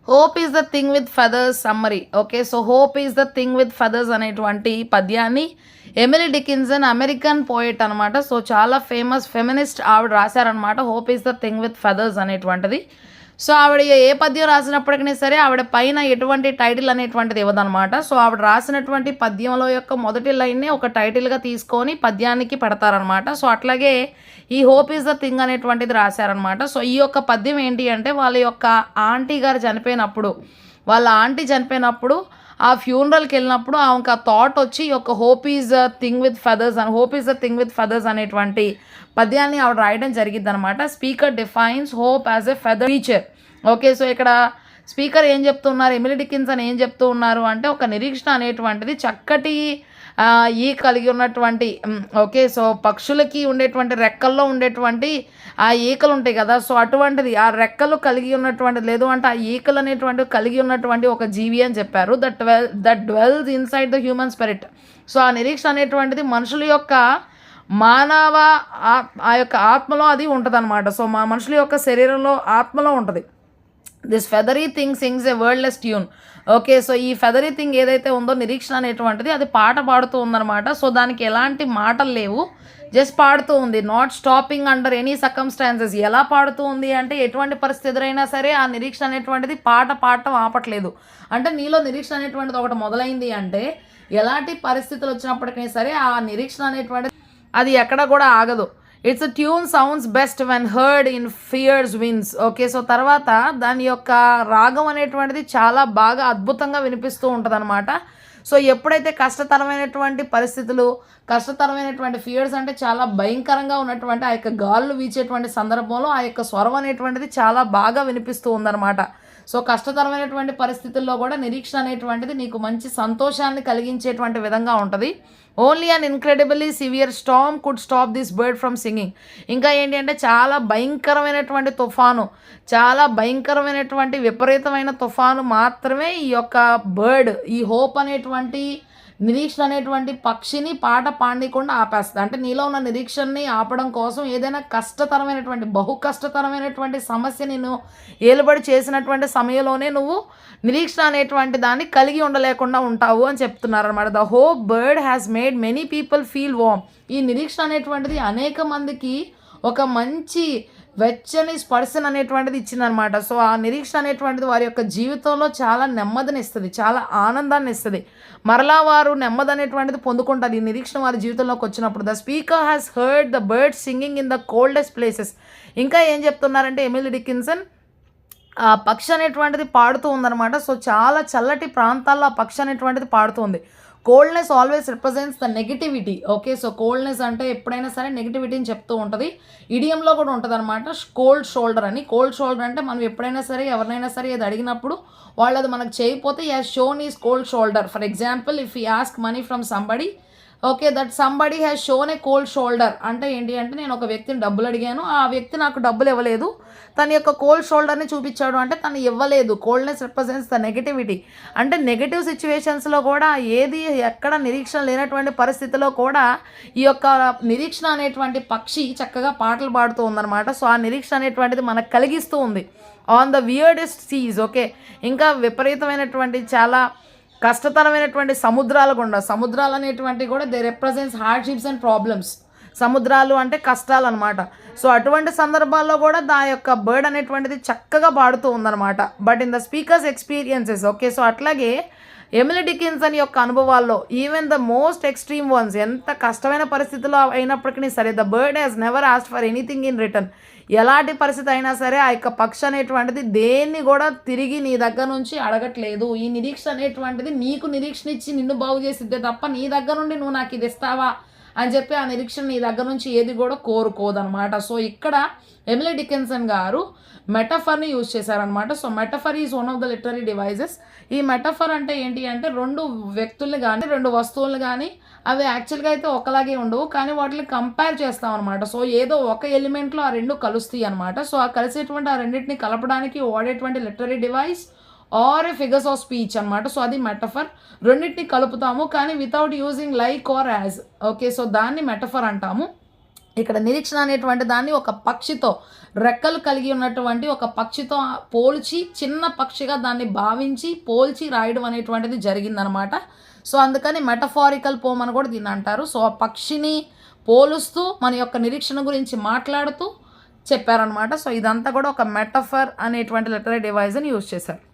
Hope is the thing with feathers summary. Okay, so hope is the thing with feathers అనేటువంటి పద్యాన్ని Emily Dickinson American poet అనమాట. So చాలా famous feminist ఆవిడ రాశారనమాట hope is the thing with feathers అనేటువంటిది. So ఆవిడ ఏ పద్యం రాసినప్పటికీ సరే ఆవిడ పైన ఎటువంటి టైటిల్ అనేటువంటిది ఇవ్వదనమాట. సో ఆవిడ రాసినటువంటి పద్యంలో యొక్క మొదటి లైన్నే ఒక టైటిల్గా తీసుకొని పద్యానికి పెడతారనమాట. సో అట్లాగే ఈ హోప్ ఈజ్ ద థింగ్ అనేటువంటిది రాశారనమాట. సో ఈ యొక్క పద్యం ఏంటి అంటే వాళ్ళ యొక్క ఆంటీ గారు చనిపోయినప్పుడు, వాళ్ళ ఆంటీ చనిపోయినప్పుడు ఆ ఫ్యూనరల్కి వెళ్ళినప్పుడు ఆమెకు ఆ థాట్ వచ్చి ఈ యొక్క hope is the thing with feathers అని hope is the thing with feathers అనేటువంటి పద్యాన్ని ఆవిడ రాయడం జరిగింది అనమాట. Speaker defines hope as a feather teacher. Okay, so ఇక్కడ స్పీకర్ ఏం చెప్తున్నారు, ఎమిలీ డికిన్సన్ ఏం చెప్తూ ఉన్నారు అంటే ఒక నిరీక్షణ అనేటువంటిది చక్కటి ఈ కలిగి ఉన్నటువంటి ఓకే, సో పక్షులకి ఉండేటువంటి రెక్కల్లో ఉండేటువంటి ఆ ఈకలు ఉంటాయి కదా, సో అటువంటిది ఆ రెక్కలు కలిగి ఉన్నటువంటి లేదు అంటే ఆ ఈకలు అనేటువంటి కలిగి ఉన్నటువంటి ఒక జీవి అని చెప్పారు. That dwells inside the human spirit. So ఆ నిరీక్షణ అనేటువంటిది మనుషుల యొక్క మానవ ఆ యొక్క ఆత్మలో అది ఉంటుంది అనమాట. సో మా మనుషుల యొక్క శరీరంలో ఆత్మలో ఉంటుంది. This feathery thing sings a wordless tune. Okay, so ఈ ఫెదరీ థింగ్ ఏదైతే ఉందో నిరీక్షణ అనేటువంటిది అది పాట పాడుతూ ఉందన్నమాట. సో దానికి ఎలాంటి మాటలు లేవు, జస్ట్ పాడుతూ ఉంది, not stopping under any circumstances. ఎలా పాడుతూ ఉంది అంటే ఎటువంటి పరిస్థితి ఎదురైనా సరే ఆ నిరీక్షణ అనేటువంటిది పాడటం ఆపట్లేదు. అంటే నీలో నిరీక్షణ అనేటువంటిది ఒకటి మొదలైంది అంటే ఎలాంటి పరిస్థితులు వచ్చినప్పటికీ సరే ఆ నిరీక్షణ అనేటువంటిది అది ఎక్కడ కూడా ఆగదు. It's a tune sounds best when heard in fierce winds. Okay, so తర్వాత దాని యొక్క రాగం అనేటువంటిది చాలా బాగా అద్భుతంగా వినిపిస్తూ ఉంటుంది అనమాట. సో ఎప్పుడైతే కష్టతరమైనటువంటి పరిస్థితులు, కష్టతరమైనటువంటి ఫియర్స్ అంటే చాలా భయంకరంగా ఉన్నటువంటి ఆ యొక్క గాలులు వీచేటువంటి సందర్భంలో ఆ యొక్క స్వరం అనేటువంటిది చాలా బాగా వినిపిస్తూ ఉందన్నమాట. సో కష్టతరమైనటువంటి పరిస్థితుల్లో కూడా నిరీక్షణ అనేటువంటిది నీకు మంచి సంతోషాన్ని కలిగించేటువంటి విధంగా ఉంటుంది. Only an incredibly severe Storm could stop this bird from singing. ఇంకా ఏంటి అంటే చాలా భయంకరమైనటువంటి తుఫాను, చాలా భయంకరమైనటువంటి విపరీతమైన తుఫాను మాత్రమే ఈ యొక్క బర్డ్, ఈ హోప్ అనేటువంటి నిరీక్షణ అనేటువంటి పక్షిని పాట పాడనీయకుండా ఆపేస్తుంది. అంటే నీలో ఉన్న నిరీక్షణని ఆపడం కోసం ఏదైనా కష్టతరమైనటువంటి బహు కష్టతరమైనటువంటి సమస్య నేను ఏలుబడి చేసినటువంటి సమయంలోనే నువ్వు నిరీక్షణ అనేటువంటి దాన్ని కలిగి ఉండలేకుండా ఉంటావు అని చెప్తున్నారు అనమాట. The hope bird has made many people feel warm. ఈ నిరీక్షణ అనేటువంటిది అనేక మందికి ఒక మంచి వెచ్చని స్పర్శన అనేటువంటిది ఇచ్చిందనమాట. సో ఆ నిరీక్షణ అనేటువంటిది వారి యొక్క జీవితంలో చాలా నెమ్మదిని ఇస్తుంది, చాలా ఆనందాన్ని ఇస్తుంది. మరలా వారు నెమ్మది అనేటువంటిది పొందుకుంటారు ఈ నిరీక్షణ వారి జీవితంలోకి వచ్చినప్పుడు. The speaker has heard the bird singing in the coldest places. ఇంకా ఏం చెప్తున్నారంటే ఎమిలీ డికిన్సన్ ఆ పక్షి అనేటువంటిది పాడుతూ ఉందన్నమాట. సో చాలా చల్లటి ప్రాంతాల్లో ఆ పక్షి అనేటువంటిది పాడుతుంది. Coldness always represents the negativity. Okay, so coldness అంటే ఎప్పుడైనా సరే నెగిటివిటీని చెప్తూ ఉంటుంది. ఇడియంలో కూడా ఉంటుంది అనమాట కోల్డ్ షోల్డర్ అని. కోల్డ్ షోల్డర్ అంటే మనం ఎప్పుడైనా సరే ఎవరినైనా సరే ఏది అడిగినప్పుడు వాళ్ళు అది మనకు చేయకపోతే as shown is cold shoulder. For example if you ask money from somebody, okay, that somebody has shown a cold shoulder. అంటే ఏంటి అంటే నేను ఒక వ్యక్తిని డబ్బులు అడిగాను, ఆ వ్యక్తి నాకు డబ్బులు ఇవ్వలేదు, తన యొక్క కోల్డ్ షోల్డర్ని చూపించాడు అంటే తను ఇవ్వలేదు. Coldness represents the negativity. అంటే నెగిటివ్ సిచ్యువేషన్స్లో కూడా ఏది ఎక్కడ నిరీక్షణ లేనటువంటి పరిస్థితిలో కూడా ఈ యొక్క నిరీక్షణ అనేటువంటి పక్షి చక్కగా పాటలు పాడుతూ ఉందన్నమాట. సో ఆ నిరీక్షణ అనేటువంటిది మనకు కలిగిస్తూ ఉంది. On the weirdest seas. Okay, ఇంకా విపరీతమైనటువంటి చాలా కష్టతరమైనటువంటి సముద్రాలు గుండా, సముద్రాలు అనేటువంటివి కూడా they represents hardships and problems. సముద్రాలు అంటే కష్టాలు అనమాట. సో అటువంటి సందర్భాల్లో కూడా దా యొక్క బర్డ్ అనేటువంటిది చక్కగా పాడుతూ ఉందన్నమాట. But in the speaker's experiences. Okay, so అట్లాగే ఎమిలీ డికిన్సన్ యొక్క అనుభవాల్లో even the most extreme ones, ఎంత కష్టమైన పరిస్థితుల్లో అయినప్పటికీ సరే the bird has never asked for anything in return. ఎలాంటి పరిస్థితి అయినా సరే ఆ యొక్క పక్షి అనేటువంటిది దేన్ని కూడా తిరిగి నీ దగ్గర నుంచి అడగట్లేదు. ఈ నిరీక్షణ అనేటువంటిది నీకు నిరీక్షణ ఇచ్చి నిన్ను బాగు చేసిద్దే తప్ప నీ దగ్గర నుండి నువ్వు నాకు ఇది ఇస్తావా అని చెప్పి ఆ నిరీక్షణ నీ దగ్గర నుంచి ఏది కూడా కోరుకోదనమాట. సో ఇక్కడ ఎమిలీ డికిన్సన్ గారు మెటఫర్ని యూజ్ చేశారనమాట. So metaphor is one of the literary devices. ఈ మెటఫర్ అంటే ఏంటి అంటే రెండు వ్యక్తుల్ని కానీ రెండు వస్తువులను కానీ అవి యాక్చువల్గా అయితే ఒకలాగే ఉండవు, కానీ వాటిని కంపేర్ చేస్తాం అనమాట. సో ఏదో ఒక ఎలిమెంట్లో ఆ రెండు కలుస్తాయి అనమాట. సో ఆ కలిసేటువంటి ఆ రెండింటిని కలపడానికి వాడేటువంటి literary device or figures of speech అనమాట. సో అది మెటఫర్. రెండింటిని కలుపుతాము కానీ without using like or as. Okay, so దాన్ని మెటఫర్ అంటాము. ఇక్కడ నిరీక్షణ అనేటువంటి దాన్ని ఒక పక్షితో, రెక్కలు కలిగి ఉన్నటువంటి ఒక పక్షితో పోల్చి, చిన్న పక్షిగా దాన్ని భావించి పోల్చి రాయడం అనేటువంటిది జరిగిందనమాట. సో అందుకని మెటఫారికల్ పోమ్ అని కూడా దీన్ని అంటారు. సో ఆ పక్షిని పోలుస్తూ మన యొక్క నిరీక్షణ గురించి మాట్లాడుతూ చెప్పారనమాట. సో ఇదంతా కూడా ఒక మెటఫర్ అనేటువంటి లిటరరీ డివైజ్ని యూజ్ చేశారు.